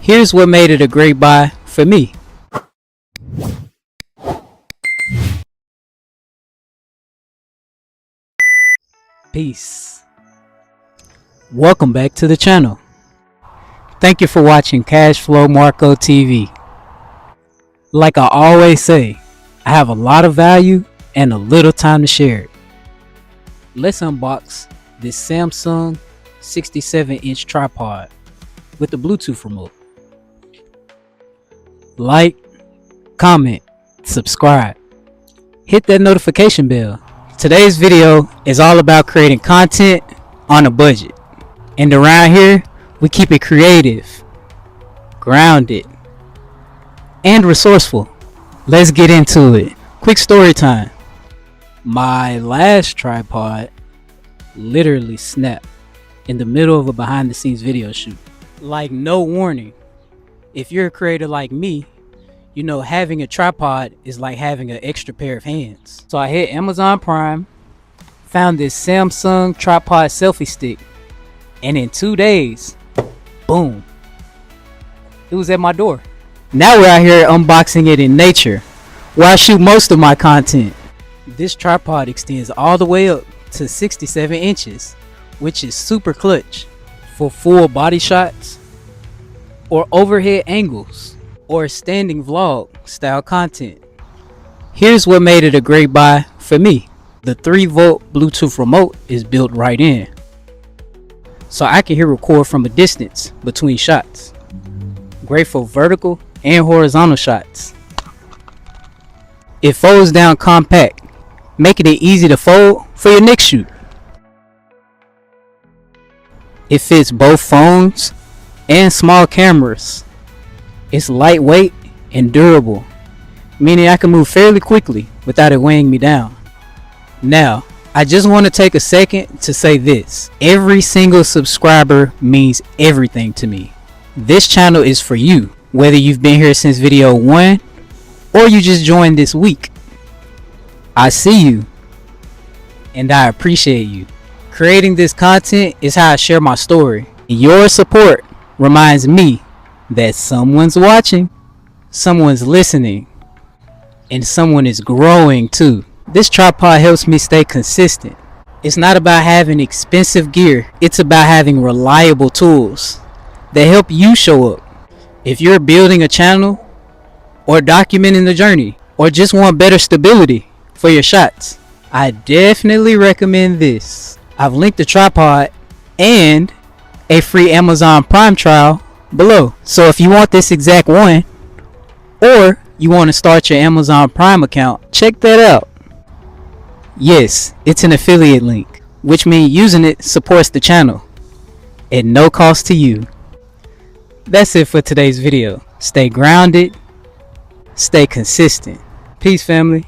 Here's what made it a great buy for me. Peace. Welcome back to the channel. Thank you for watching Cashflow Marco TV. Like I always say, I have a lot of value and a little time to share it. Let's unbox this Samsung 67-inch tripod with the Bluetooth remote. Like, comment, subscribe, hit that notification bell. Today's video is all about creating content on a budget. And around here, we keep it creative, grounded, and resourceful. Let's get into it. Quick story time. My last tripod literally snapped in the middle of a behind the scenes video shoot. Like, no warning. If you're a creator like me, you know having a tripod is like having an extra pair of hands. So I hit Amazon Prime, found this Samsung tripod selfie stick, and in 2 days, boom, it was at my door. Now we're out here unboxing it in nature, where I shoot most of my content. This tripod extends all the way up to 67 inches, which is super clutch for full body shots, or overhead angles, or standing vlog style content. Here's what made it a great buy for me. The 3-volt Bluetooth remote is built right in, so I can record from a distance between shots. Great for vertical and horizontal shots. It folds down compact, making it easy to fold for your next shoot. It fits both phones and small cameras. It's lightweight and durable, meaning I can move fairly quickly without it weighing me down. Now, I just want to take a second to say this. Every single subscriber means everything to me. This channel is for you, whether you've been here since video 1 or you just joined this week. I see you and I appreciate you. Creating this content is how I share my story. Your support reminds me that someone's watching, someone's listening, and someone is growing too. This tripod helps me stay consistent. It's not about having expensive gear, it's about having reliable tools that help you show up. If you're building a channel, or documenting the journey, or just want better stability for your shots, I definitely recommend this. I've linked the tripod and a free Amazon Prime trial below. So if you want this exact one, or you want to start your Amazon Prime account, check that out. Yes, it's an affiliate link, which means using it supports the channel at no cost to you. That's it for today's video. Stay grounded, stay consistent. Peace, family.